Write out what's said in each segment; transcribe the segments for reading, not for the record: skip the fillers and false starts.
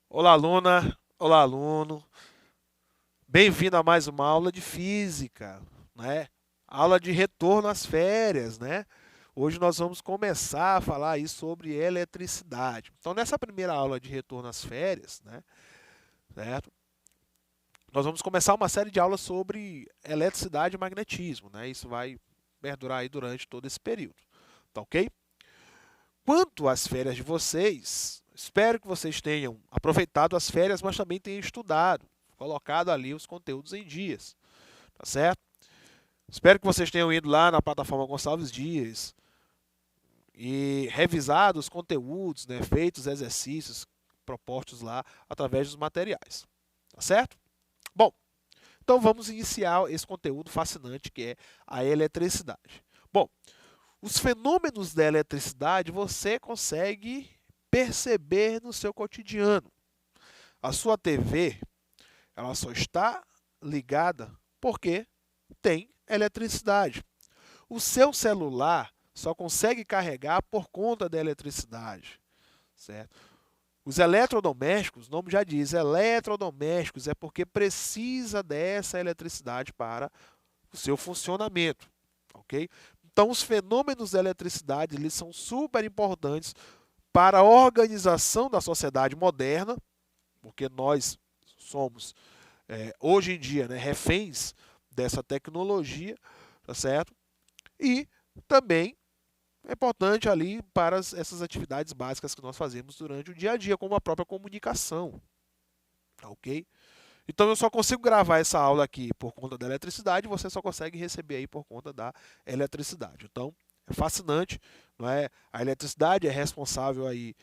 Olá, aluna. Olá, aluno. Bem-vindo a mais uma aula de física, né? Aula de retorno às férias, né? Hoje nós vamos começar a falar aí sobre eletricidade. Então, nessa primeira aula de retorno às férias, né, certo? Nós vamos começar uma série de aulas sobre eletricidade e magnetismo, né? Isso vai perdurar aí durante todo esse período, tá ok? Quanto às férias de vocês, espero que vocês tenham aproveitado as férias, mas também tenham estudado, colocado ali os conteúdos em dias, tá certo? Espero que vocês tenham ido lá na plataforma Gonçalves Dias e revisado os conteúdos, né, feito os exercícios propostos lá através dos materiais, tá certo? Bom, então vamos iniciar esse conteúdo fascinante que é a eletricidade. Bom, os fenômenos da eletricidade você consegue perceber no seu cotidiano. A sua TV, ela só está ligada porque tem eletricidade. O seu celular só consegue carregar por conta da eletricidade, certo? Os eletrodomésticos, o nome já diz, eletrodomésticos é porque precisa dessa eletricidade para o seu funcionamento, ok? Então, os fenômenos da eletricidade eles são super importantes para a organização da sociedade moderna, porque nós somos, hoje em dia, né, reféns dessa tecnologia, tá certo? E também é importante ali para essas atividades básicas que nós fazemos durante o dia a dia, como a própria comunicação, tá ok? Então eu só consigo gravar essa aula aqui por conta da eletricidade, você só consegue receber aí por conta da eletricidade. Então, é fascinante, não é? A eletricidade é responsável aí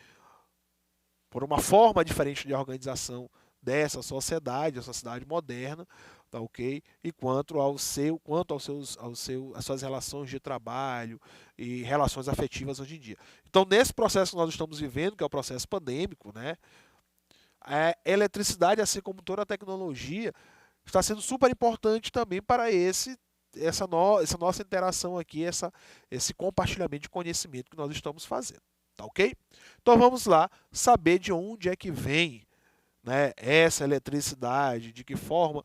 por uma forma diferente de organização dessa sociedade, a sociedade moderna, tá ok? E às suas relações de trabalho e relações afetivas hoje em dia. Então, nesse processo que nós estamos vivendo, que é o processo pandêmico, né? A eletricidade, assim como toda a tecnologia, está sendo super importante também para essa nossa interação aqui, esse compartilhamento de conhecimento que nós estamos fazendo. Tá ok? Então vamos lá saber de onde é que vem, né, essa eletricidade, de que forma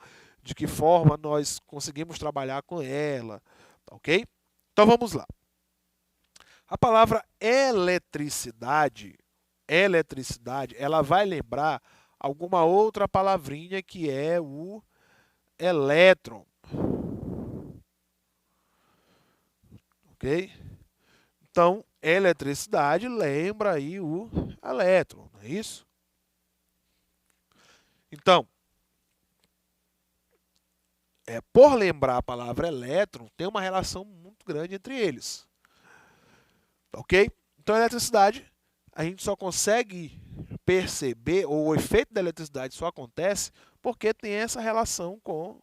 nós conseguimos trabalhar com ela. Tá ok? Então vamos lá. A palavra eletricidade, ela vai lembrar alguma outra palavrinha que é o elétron, ok? Então, eletricidade lembra aí o elétron, não é isso? Então, por lembrar a palavra elétron, tem uma relação muito grande entre eles, ok? Então, a eletricidade, a gente só consegue perceber, ou o efeito da eletricidade só acontece porque tem essa relação com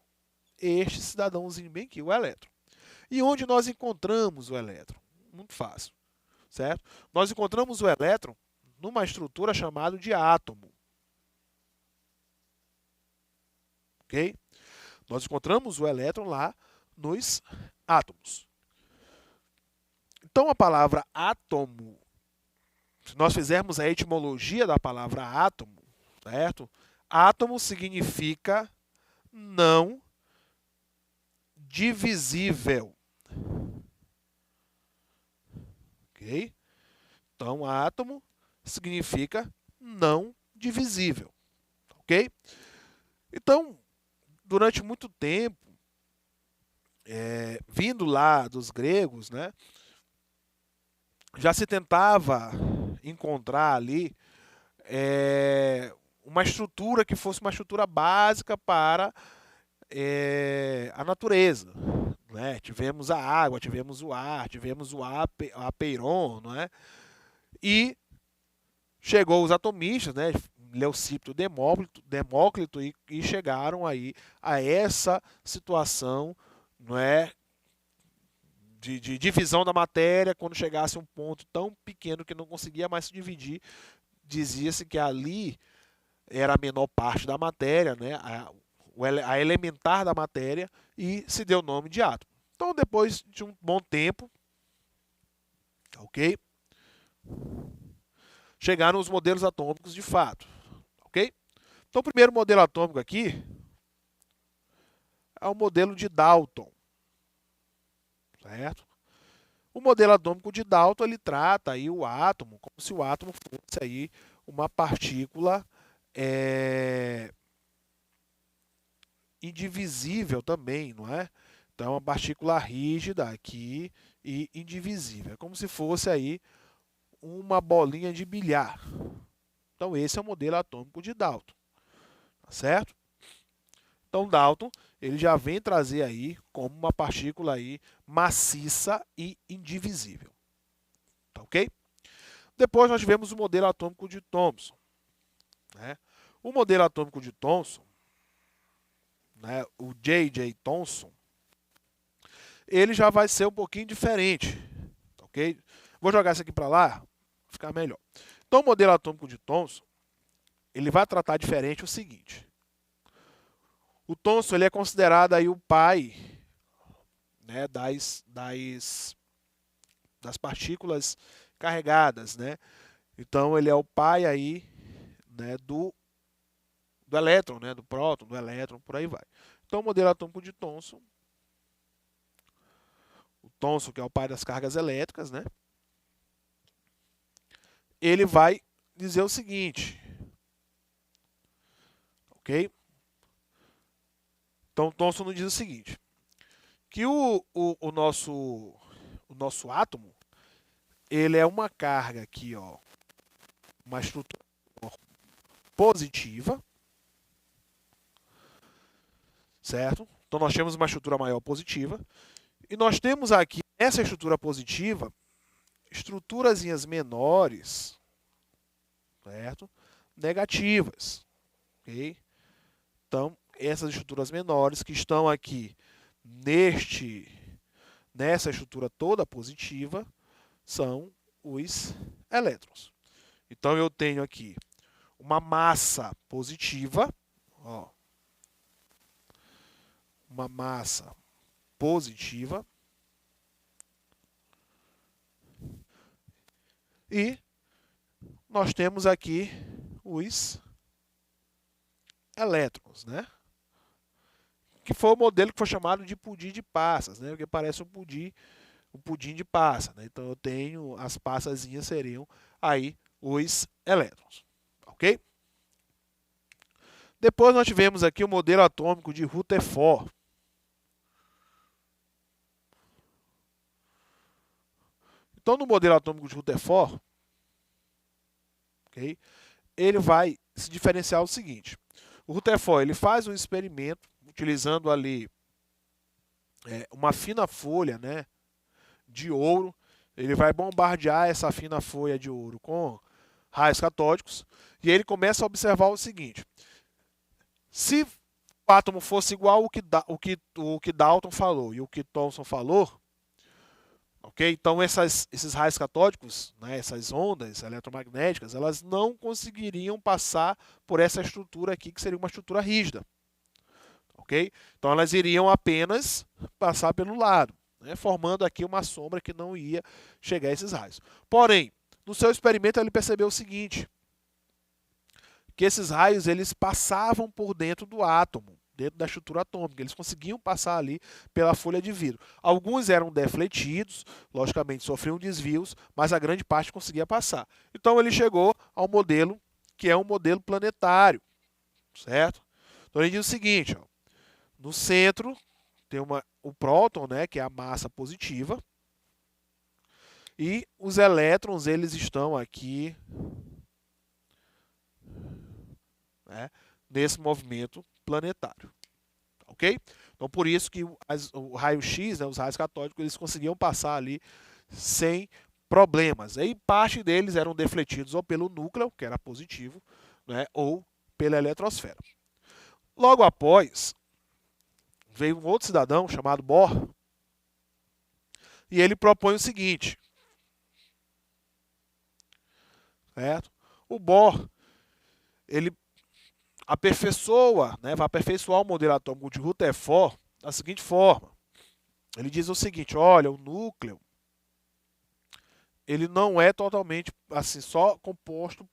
este cidadãozinho bem aqui, o elétron. E onde nós encontramos o elétron? Muito fácil, certo? Nós encontramos o elétron numa estrutura chamada de átomo. Ok? Nós encontramos o elétron lá nos átomos. Então, a palavra átomo, se nós fizermos a etimologia da palavra átomo, certo? Átomo significa não divisível. Ok? Então, átomo significa não divisível. Ok? Então, durante muito tempo, vindo lá dos gregos, né, já se tentava encontrar ali uma estrutura que fosse uma estrutura básica para a natureza. Né? Tivemos a água, tivemos o ar, tivemos o apeiron, não é? E chegou os atomistas, né? Leucípio, Demócrito e chegaram aí a essa situação, não é, de divisão da matéria. Quando chegasse a um ponto tão pequeno que não conseguia mais se dividir, dizia-se que ali era a menor parte da matéria, né? a elementar da matéria e se deu o nome de átomo. Então, depois de um bom tempo, ok? Chegaram os modelos atômicos de fato, ok? Então, o primeiro modelo atômico aqui é o modelo de Dalton, certo? O modelo atômico de Dalton, ele trata aí o átomo como se o átomo fosse aí uma partícula indivisível também, não é? Então, uma partícula rígida aqui e indivisível. É como se fosse aí uma bolinha de bilhar. Então, esse é o modelo atômico de Dalton, tá certo? Então, Dalton, ele já vem trazer aí como uma partícula aí maciça e indivisível, tá ok? Depois nós tivemos o modelo atômico de Thomson, né? O modelo atômico de Thomson, né, o J.J. Thomson, ele já vai ser um pouquinho diferente, ok? Vou jogar isso aqui para lá, ficar melhor. Então, o modelo atômico de Thomson, ele vai tratar diferente o seguinte. O Thomson, ele é considerado aí o pai, né, das partículas carregadas, né? Então, ele é o pai aí, né, do elétron, né, do próton, do elétron, por aí vai. Então, o modelo atômico de Thomson, o Thomson, que é o pai das cargas elétricas, né? Ele vai dizer o seguinte, ok? Então, Thomson nos diz o seguinte, que o nosso átomo, ele é uma carga aqui, ó, uma estrutura positiva, certo? Então, nós temos uma estrutura maior positiva, e nós temos aqui, essa estrutura positiva, estruturazinhas menores, certo? Negativas, ok? Então, essas estruturas menores que estão aqui nessa estrutura toda positiva são os elétrons. Então, eu tenho aqui uma massa positiva, ó, uma massa positiva, e nós temos aqui os elétrons, né? Que foi o modelo que foi chamado de pudim de passas, né? Porque parece um pudim de passa, né? Então eu tenho as passazinhas seriam aí os elétrons, ok? Depois nós tivemos aqui o modelo atômico de Rutherford. Então no modelo atômico de Rutherford, ok? Ele vai se diferenciar o seguinte: o Rutherford ele faz um experimento utilizando ali uma fina folha, né, de ouro. Ele vai bombardear essa fina folha de ouro com raios catódicos e ele começa a observar o seguinte: se o átomo fosse igual o que Dalton falou e o que Thomson falou, ok? Então esses raios catódicos, né, essas ondas eletromagnéticas, elas não conseguiriam passar por essa estrutura aqui que seria uma estrutura rígida, ok? Então elas iriam apenas passar pelo lado, né, formando aqui uma sombra que não ia chegar a esses raios. Porém, no seu experimento ele percebeu o seguinte, que esses raios eles passavam por dentro do átomo, dentro da estrutura atômica, eles conseguiam passar ali pela folha de vidro. Alguns eram defletidos, logicamente sofriam desvios, mas a grande parte conseguia passar. Então ele chegou ao modelo que é um modelo planetário, certo? Então ele diz o seguinte, ó, no centro tem o próton, né, que é a massa positiva, e os elétrons eles estão aqui, né, nesse movimento planetário, ok? Então, por isso que o raio-x, né, os raios catódicos, eles conseguiam passar ali sem problemas. E parte deles eram defletidos ou pelo núcleo, que era positivo, né, ou pela eletrosfera. Logo após, veio um outro cidadão chamado Bohr, e ele propõe o seguinte, certo? O Bohr, ele aperfeiçoa, né, vai aperfeiçoar o modelo atômico de Rutherford da seguinte forma. Ele diz o seguinte, olha, o núcleo ele não é totalmente assim só composto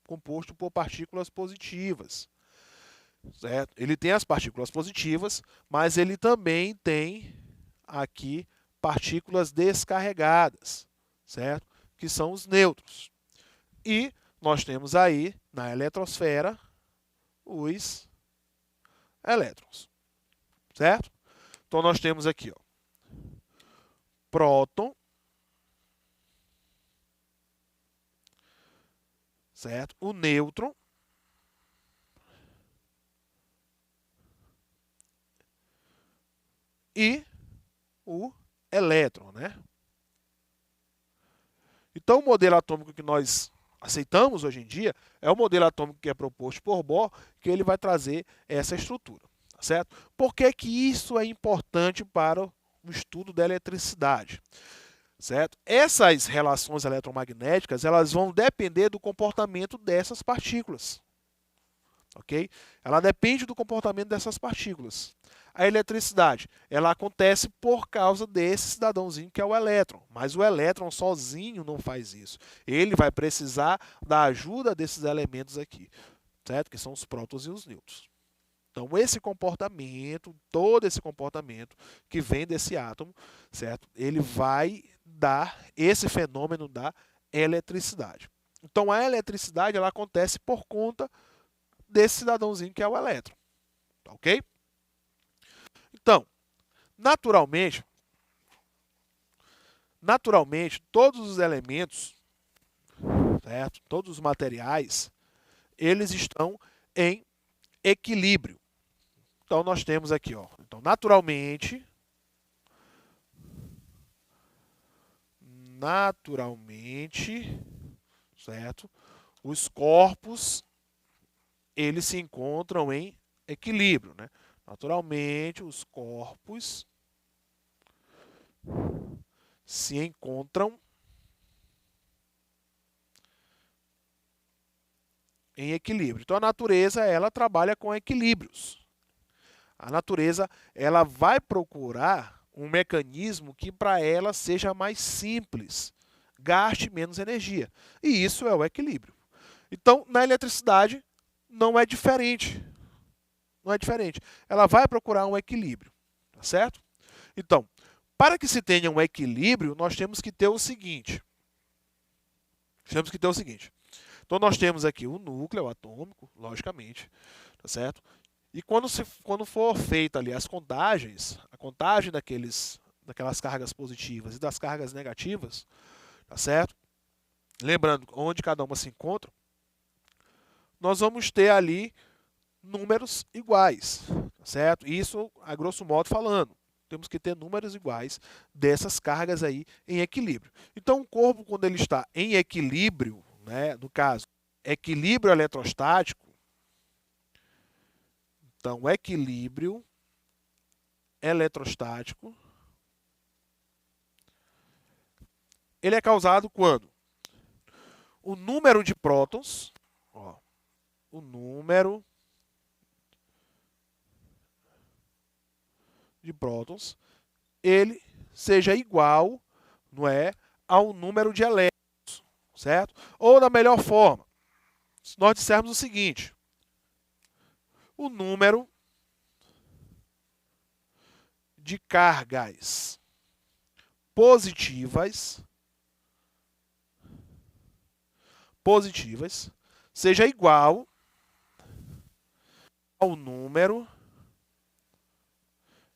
por partículas positivas, certo? Ele tem as partículas positivas, mas ele também tem aqui partículas descarregadas, certo? Que são os nêutrons. E nós temos aí na eletrosfera os elétrons, certo? Então nós temos aqui, ó, próton, certo? O nêutron e o elétron, né? Então o modelo atômico que nós aceitamos hoje em dia é o modelo atômico que é proposto por Bohr, que ele vai trazer essa estrutura, certo? Por que que isso é importante para o estudo da eletricidade? Certo? Essas relações eletromagnéticas elas vão depender do comportamento dessas partículas. Ok? Ela depende do comportamento dessas partículas. A eletricidade ela acontece por causa desse cidadãozinho que é o elétron. Mas o elétron sozinho não faz isso. Ele vai precisar da ajuda desses elementos aqui, certo? Que são os prótons e os nêutrons. Então, esse comportamento, todo esse comportamento que vem desse átomo, certo? Ele vai dar esse fenômeno da eletricidade. Então, a eletricidade ela acontece por conta desse cidadãozinho que é o elétron. Ok? Então, naturalmente, todos os elementos, certo? Todos os materiais, eles estão em equilíbrio. Então, nós temos aqui, ó. Então, naturalmente, certo? Os corpos, eles se encontram em equilíbrio, né? Naturalmente, os corpos se encontram em equilíbrio. Então, a natureza, ela trabalha com equilíbrios. A natureza, ela vai procurar um mecanismo que para ela seja mais simples, gaste menos energia. E isso é o equilíbrio. Então, na eletricidade, não é diferente. Não é diferente. Ela vai procurar um equilíbrio, tá certo? Então, para que se tenha um equilíbrio, nós temos que ter o seguinte. Então, nós temos aqui o núcleo atômico, logicamente, tá certo? E quando for feita ali as contagens, a contagem daquelas cargas positivas e das cargas negativas, tá certo? Lembrando onde cada uma se encontra, nós vamos ter ali números iguais, tá certo? Isso, a grosso modo falando, temos que ter números iguais dessas cargas aí em equilíbrio. Então, o corpo, quando ele está em equilíbrio, né, no caso, equilíbrio eletrostático, então, equilíbrio eletrostático, ele é causado quando o número de prótons, ó, o número de prótons, ele seja igual, não é, ao número de elétrons, certo? Ou da melhor forma, se nós dissermos o seguinte, o número de cargas positivas seja igual ao número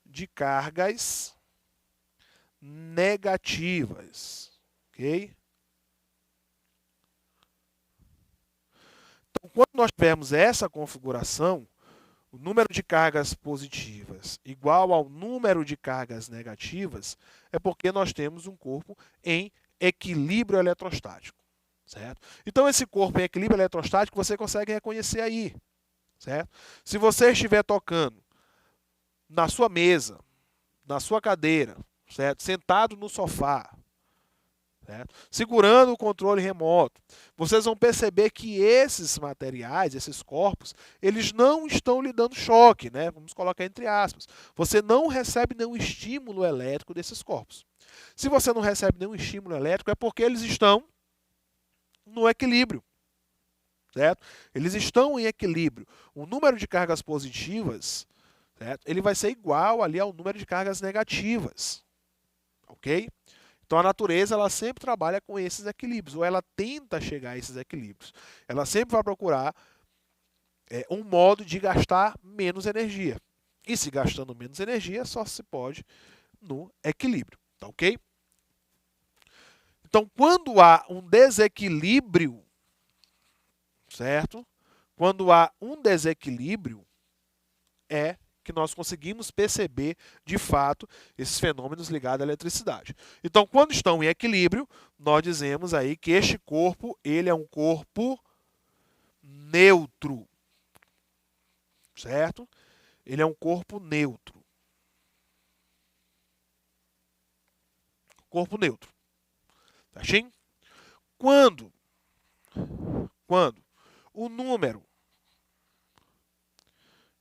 de cargas negativas, ok? Então, quando nós tivermos essa configuração, o número de cargas positivas igual ao número de cargas negativas, é porque nós temos um corpo em equilíbrio eletrostático, certo? Então, esse corpo em equilíbrio eletrostático você consegue reconhecer aí, certo? Se você estiver tocando na sua mesa, na sua cadeira, certo? Sentado no sofá, certo? Segurando o controle remoto. Vocês vão perceber que esses materiais, esses corpos, eles não estão lhe dando choque, né? Vamos colocar entre aspas. Você não recebe nenhum estímulo elétrico desses corpos. Se você não recebe nenhum estímulo elétrico, é porque eles estão no equilíbrio, certo? Eles estão em equilíbrio. O número de cargas positivas, certo? Ele vai ser igual ali ao número de cargas negativas, ok? Então a natureza ela sempre trabalha com esses equilíbrios, ou ela tenta chegar a esses equilíbrios. Ela sempre vai procurar um modo de gastar menos energia. E se gastando menos energia, só se pode no equilíbrio, tá ok? Então, quando há um desequilíbrio, certo? Quando há um desequilíbrio, é que nós conseguimos perceber, de fato, esses fenômenos ligados à eletricidade. Então, quando estão em equilíbrio, nós dizemos aí que este corpo, ele é um corpo neutro, certo? Ele é um corpo neutro. Corpo neutro. Certinho? Quando o número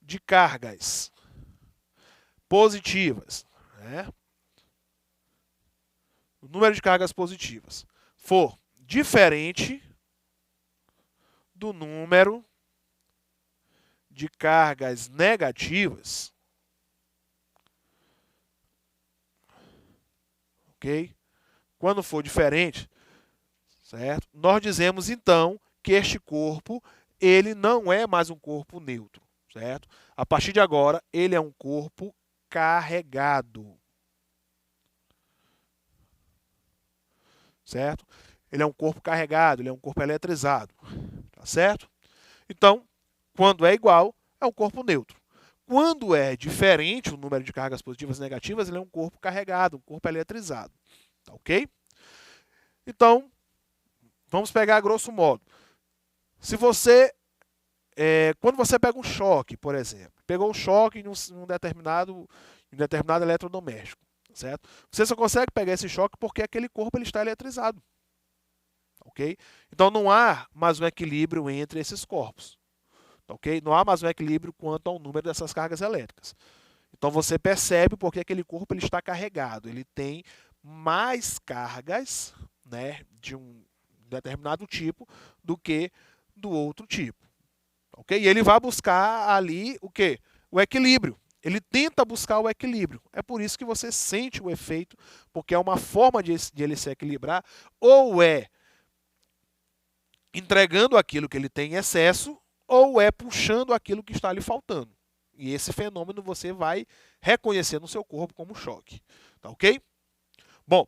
de cargas positivas, né? O número de cargas positivas for diferente do número de cargas negativas, ok? Quando for diferente, certo? Nós dizemos então que este corpo ele não é mais um corpo neutro, certo? A partir de agora, ele é um corpo carregado, certo? Ele é um corpo carregado, ele é um corpo eletrizado, tá certo? Então, quando é igual, é um corpo neutro. Quando é diferente o número de cargas positivas e negativas, ele é um corpo carregado, um corpo eletrizado, tá ok? Então, vamos pegar grosso modo. Se você, quando você pega um choque, por exemplo, pegou um choque em um determinado eletrodoméstico, certo? Você só consegue pegar esse choque porque aquele corpo ele está eletrizado, ok? Então não há mais um equilíbrio entre esses corpos, ok? Não há mais um equilíbrio quanto ao número dessas cargas elétricas. Então você percebe porque aquele corpo ele está carregado, ele tem mais cargas, né, de um determinado tipo do que do outro tipo, ok? E ele vai buscar ali o quê? O equilíbrio. Ele tenta buscar o equilíbrio. É por isso que você sente o efeito, porque é uma forma de ele se equilibrar, ou é entregando aquilo que ele tem em excesso, ou é puxando aquilo que está lhe faltando. E esse fenômeno você vai reconhecer no seu corpo como choque. Tá ok? Bom,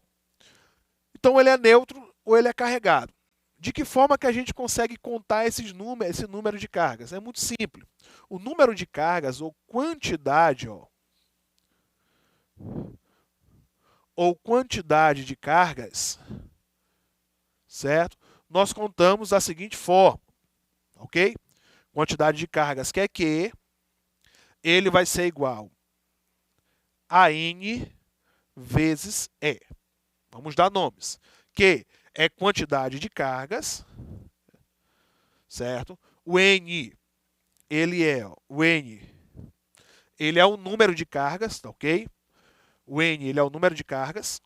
então ele é neutro ou ele é carregado. De que forma que a gente consegue contar esse número de cargas? É muito simples. O número de cargas ou quantidade, ou quantidade de cargas, certo? Nós contamos da seguinte forma, ok? Quantidade de cargas que é Q, ele vai ser igual a N vezes E. Vamos dar nomes. Q é quantidade de cargas, certo? O N, ele é o número de cargas, tá ok? O N, ele é o número de cargas.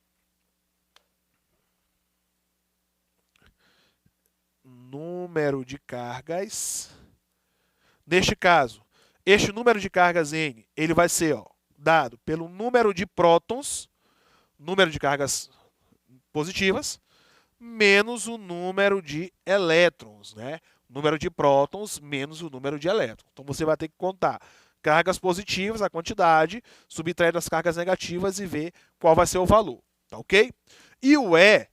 Número de cargas. Neste caso, este número de cargas N, ele vai ser dado pelo número de prótons, número de cargas positivas, menos o número de elétrons, né? O número de prótons menos o número de elétrons. Então você vai ter que contar cargas positivas, a quantidade, subtrair das cargas negativas e ver qual vai ser o valor, tá ok? E o E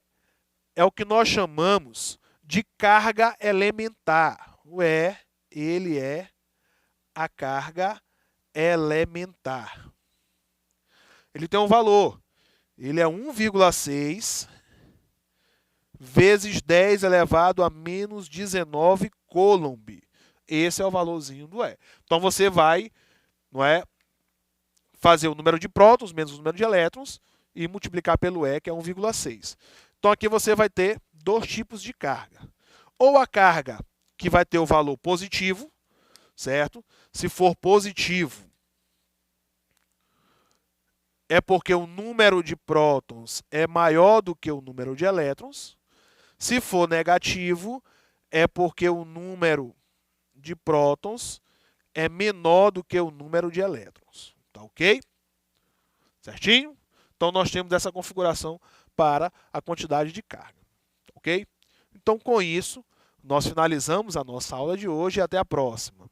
é o que nós chamamos de carga elementar. O E, ele é a carga elementar. Ele tem um valor. Ele é 1,6 vezes 10 elevado a menos 19 coulomb. Esse é o valorzinho do E. Então você vai, não é, fazer o número de prótons menos o número de elétrons e multiplicar pelo E, que é 1,6. Então aqui você vai ter dois tipos de carga. Ou a carga que vai ter o valor positivo, certo? Se for positivo, é porque o número de prótons é maior do que o número de elétrons. Se for negativo, é porque o número de prótons é menor do que o número de elétrons. Tá ok? Certinho? Então nós temos essa configuração para a quantidade de carga. Ok? Então com isso, nós finalizamos a nossa aula de hoje e até a próxima.